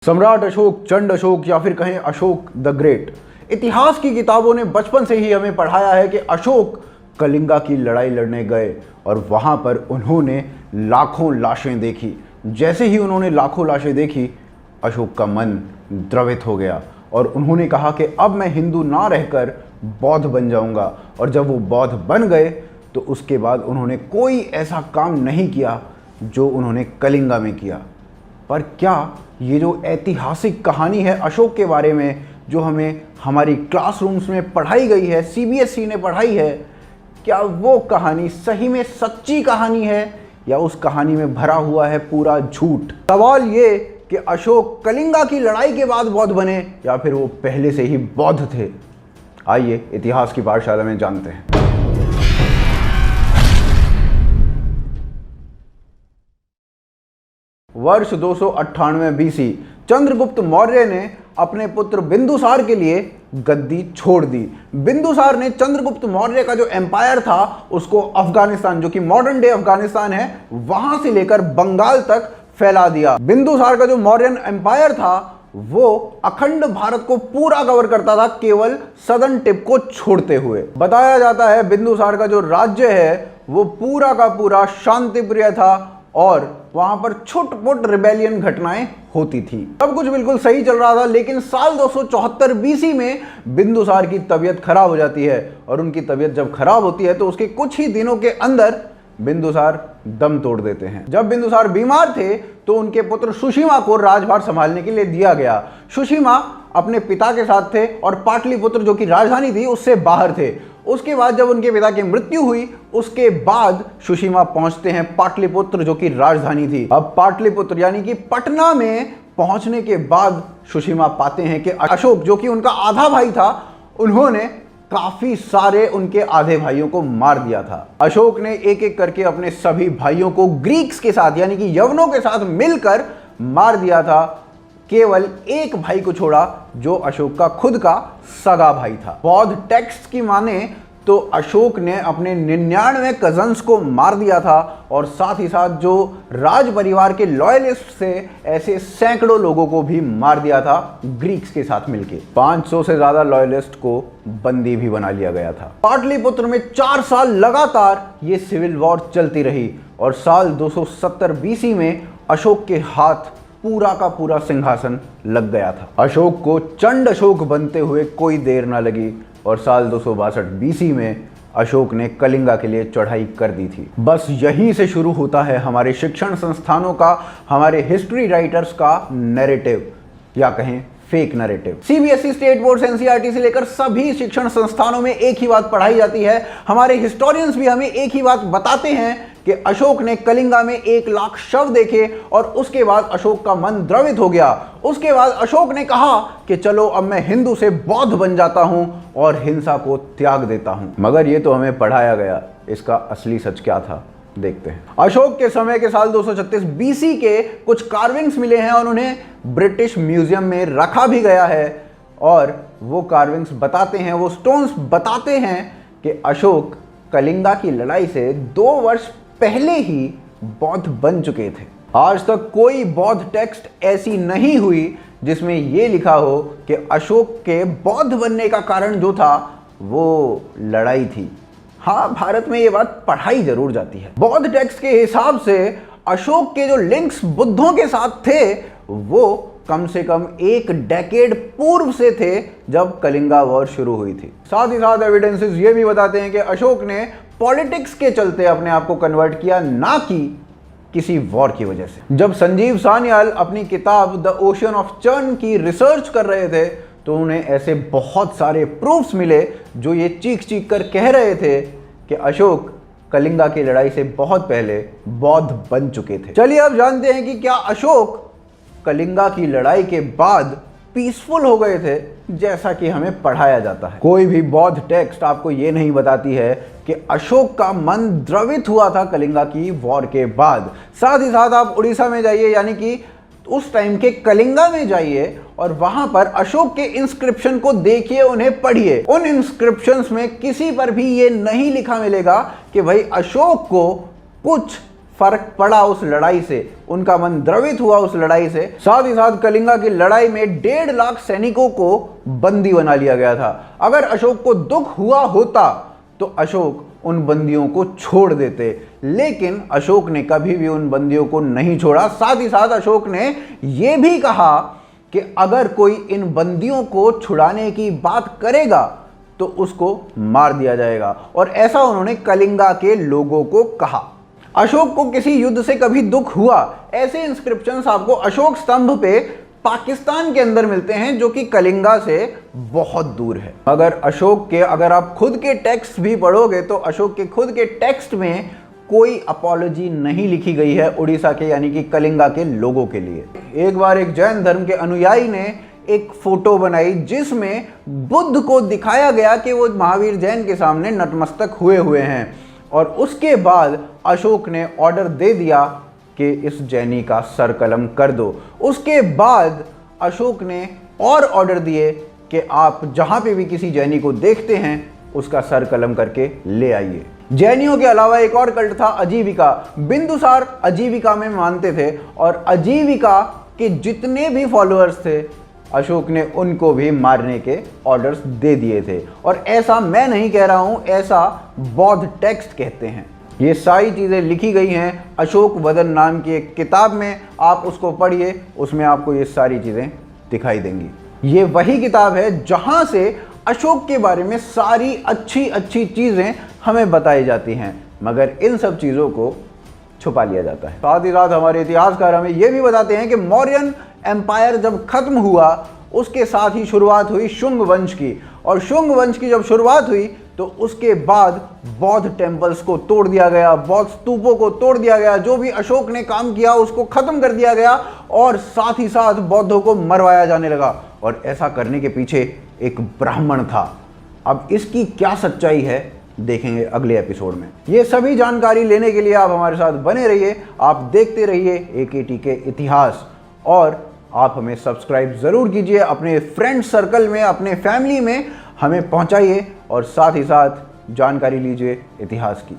सम्राट अशोक, चंड अशोक या फिर कहें अशोक द ग्रेट, इतिहास की किताबों ने बचपन से ही हमें पढ़ाया है कि अशोक कलिंगा की लड़ाई लड़ने गए और वहां पर उन्होंने लाखों लाशें देखी। जैसे ही उन्होंने लाखों लाशें देखी, अशोक का मन द्रवित हो गया और उन्होंने कहा कि अब मैं हिंदू ना रहकर बौद्ध बन जाऊंगा। और जब वो बौद्ध बन गए तो उसके बाद उन्होंने कोई ऐसा काम नहीं किया जो उन्होंने कलिंगा में किया। पर क्या ये जो ऐतिहासिक कहानी है अशोक के बारे में, जो हमें हमारी क्लासरूम्स में पढ़ाई गई है, सीबीएसई ने पढ़ाई है, क्या वो कहानी सही में सच्ची कहानी है या उस कहानी में भरा हुआ है पूरा झूठ? सवाल ये कि अशोक कलिंगा की लड़ाई के बाद बौद्ध बने या फिर वो पहले से ही बौद्ध थे। आइए इतिहास की पाठशाला में जानते हैं। वर्ष 298 बीसी चंद्रगुप्त मौर्य ने अपने पुत्र बिंदुसार के लिए गद्दी छोड़ दी। बिंदुसार ने चंद्रगुप्त मौर्य का जो एम्पायर था उसको अफगानिस्तान, जो कि मॉडर्न डे अफगानिस्तान है, वहां से लेकर बंगाल तक फैला दिया। बिंदुसार का जो मौर्यन एम्पायर था वो अखंड भारत को पूरा कवर करता था, केवल सदर्न टिप को छोड़ते हुए। बताया जाता है बिंदुसार का जो राज्य है वो पूरा का पूरा शांति प्रिय था और वहां पर छोट-मोट रिबेलियन घटनाएं होती थी। सब कुछ बिल्कुल सही चल रहा था, लेकिन साल 274 बीसी में बिंदुसार की तबीयत खराब हो जाती है और उनकी तबीयत जब खराब होती है तो उसके कुछ ही दिनों के अंदर बिंदुसार दम तोड़ देते हैं। जब बिंदुसार बीमार थे तो उनके पुत्र सुशीमा को राजभार संभालने के लिए दिया गया। सुशीमा अपने पिता के साथ थे और पाटलिपुत्र जो कि राजधानी थी उससे बाहर थे। उसके बाद जब उनके पिता की मृत्यु हुई उसके बाद सुशीमा पहुंचते हैं पाटलिपुत्र जो कि राजधानी थी। अब पाटलिपुत्र यानी कि पटना में पहुंचने के बाद सुशीमा पाते हैं कि अशोक जो कि उनका आधा भाई था, उन्होंने काफी सारे उनके आधे भाइयों को मार दिया था। अशोक ने एक एक करके अपने सभी भाइयों को ग्रीक्स के साथ यानी कि यवनों के साथ मिलकर मार दिया था। केवल एक भाई को छोड़ा जो अशोक का खुद का सगा भाई था। बौद्ध टेक्स्ट की माने तो अशोक ने अपने 99 कजन्स को मार दिया था और साथ ही साथ जो राज परिवार के लॉयलिस्ट से ऐसे सैकड़ों लोगों को भी मार दिया था ग्रीक्स के साथ मिलके। 500 से ज्यादा लॉयलिस्ट को बंदी भी बना लिया गया था। पाटलिपुत्र में 4 साल लगातार ये सिविल वॉर चलती रही और साल 270 बीसी में अशोक के हाथ पूरा का पूरा सिंहासन लग गया था। अशोक को चंड अशोक बनते हुए कोई देर ना लगी और साल 262 बीसी में अशोक ने कलिंगा के लिए चढ़ाई कर दी थी। बस यहीं से शुरू होता है हमारे शिक्षण संस्थानों का, हमारे हिस्ट्री राइटर्स का नैरेटिव या कहें fake narrative. CBSE, state board, NCERT से लेकर सभी शिक्षण संस्थानों में एक ही बात पढ़ाई जाती है। हमारे हिस्टोरियंस भी हमें एक ही बात बताते हैं कि अशोक ने कलिंगा में 1 लाख शव देखे और उसके बाद अशोक का मन द्रवित हो गया। उसके बाद अशोक ने कहा कि चलो अब मैं हिंदू से बौद्ध बन जाता हूं और हिंसा को त्याग देता हूं। मगर यह तो हमें पढ़ाया गया, इसका असली सच क्या था देखते हैं। अशोक के समय के साल 236 बीसी के कुछ कार्विंग्स मिले हैं और उन्हें ब्रिटिश म्यूजियम में रखा भी गया है और वो कार्विंग्स बताते हैं, वो स्टोन्स बताते हैं कि अशोक कलिंगा की लड़ाई से 2 वर्ष पहले ही बौद्ध बन चुके थे। आज तक कोई बौद्ध टेक्स्ट ऐसी नहीं हुई जिसमें यह लिखा हो कि अशोक के बौद्ध बनने का कारण जो था वो लड़ाई थी। हाँ, भारत में ये बात पढ़ाई जरूर जाती है। बौद्ध टेक्स्ट के हिसाब से अशोक के जो लिंक्स बुद्धों के साथ थे वो कम से कम 1 डेकेड पूर्व से थे जब कलिंगा वॉर शुरू हुई थी। साथ ही साथ एविडेंसेस ये भी बताते हैं कि अशोक ने पॉलिटिक्स के चलते अपने आप को कन्वर्ट किया, ना कि किसी वॉर की वजह से। जब संजीव सान्याल अपनी किताब द ओशन ऑफ चर्न की रिसर्च कर रहे थे तो उन्हें ऐसे बहुत सारे प्रूफ्स मिले जो ये चीख चीख कर कह रहे थे कि अशोक कलिंगा की लड़ाई से बहुत पहले बौद्ध बन चुके थे। चलिए अब जानते हैं कि क्या अशोक कलिंगा की लड़ाई के बाद पीसफुल हो गए थे जैसा कि हमें पढ़ाया जाता है। कोई भी बौद्ध टेक्स्ट आपको यह नहीं बताती है कि अशोक का मन द्रवित हुआ था कलिंगा की वॉर के बाद। साथ ही साथ आप उड़ीसा में जाइए यानी कि उस टाइम के कलिंगा में जाइए और वहां पर अशोक के इंस्क्रिप्शन को देखिए, उन्हें पढ़िए। उन इंस्क्रिप्शंस में किसी पर भी ये नहीं लिखा मिलेगा कि भाई अशोक को कुछ फर्क पड़ा उस लड़ाई से, उनका मन द्रवित हुआ उस लड़ाई से। साथ ही साथ कलिंगा की लड़ाई में 1.5 लाख सैनिकों को बंदी बना लिया गया था। अगर अशोक को दुख हुआ होता तो अशोक उन बंदियों को छोड़ देते, लेकिन अशोक ने कभी भी उन बंदियों को नहीं छोड़ा। साथ ही साथ अशोक ने यह भी कहा कि अगर कोई इन बंदियों को छुड़ाने की बात करेगा तो उसको मार दिया जाएगा, और ऐसा उन्होंने कलिंगा के लोगों को कहा। अशोक को किसी युद्ध से कभी दुख हुआ, ऐसे इंस्क्रिप्शंस आपको अशोक स्तंभ पे पाकिस्तान के अंदर मिलते हैं, जो कि कलिंगा से बहुत दूर है। अगर आप खुद के टेक्स्ट भी पढ़ोगे तो अशोक के खुद के टेक्स्ट में कोई अपॉलॉजी नहीं लिखी गई है उड़ीसा के यानी कि कलिंगा के लोगों के लिए। एक बार एक जैन धर्म के अनुयायी ने एक फोटो बनाई जिसमें बुद्ध को दिखाया गया कि वो महावीर जैन के सामने नतमस्तक हुए हैं, और उसके बाद अशोक ने ऑर्डर दे दिया कि इस जैनी का सर कलम कर दो। उसके बाद अशोक ने और ऑर्डर दिए कि आप जहां पे भी किसी जैनी को देखते हैं उसका सर कलम करके ले आइए। जैनियों के अलावा एक और कल्ट था अजीविका। बिंदुसार अजीविका में मानते थे, और अजीविका के जितने भी फॉलोअर्स थे अशोक ने उनको भी मारने के ऑर्डर्स दे दिए थे। और ऐसा मैं नहीं कह रहा हूं, ऐसा बौद्ध टेक्स्ट कहते हैं। ये सारी चीज़ें लिखी गई हैं अशोक वदन नाम की एक किताब में, आप उसको पढ़िए, उसमें आपको ये सारी चीज़ें दिखाई देंगी। ये वही किताब है जहां से अशोक के बारे में सारी अच्छी अच्छी चीज़ें हमें बताई जाती हैं, मगर इन सब चीज़ों को छुपा लिया जाता है। साथ ही साथ हमारे इतिहासकार हमें यह भी बताते हैं कि मौर्यन एम्पायर जब खत्म हुआ उसके साथ ही शुरुआत हुई शुंग वंश की, और शुंग वंश की जब शुरुआत हुई तो उसके बाद बौद्ध टेम्पल्स को तोड़ दिया गया, बौद्ध स्तूपों को तोड़ दिया गया, जो भी अशोक ने काम किया उसको खत्म कर दिया गया, और साथ ही साथ बौद्धों को मरवाया जाने लगा। और ऐसा करने के पीछे एक ब्राह्मण था। अब इसकी क्या सच्चाई है देखेंगे अगले एपिसोड में। ये सभी जानकारी लेने के लिए आप हमारे साथ बने रहिए, आप देखते रहिए AKT के इतिहास, और आप हमें सब्सक्राइब ज़रूर कीजिए, अपने फ्रेंड सर्कल में, अपने फैमिली में हमें पहुंचाइए, और साथ ही साथ जानकारी लीजिए इतिहास की।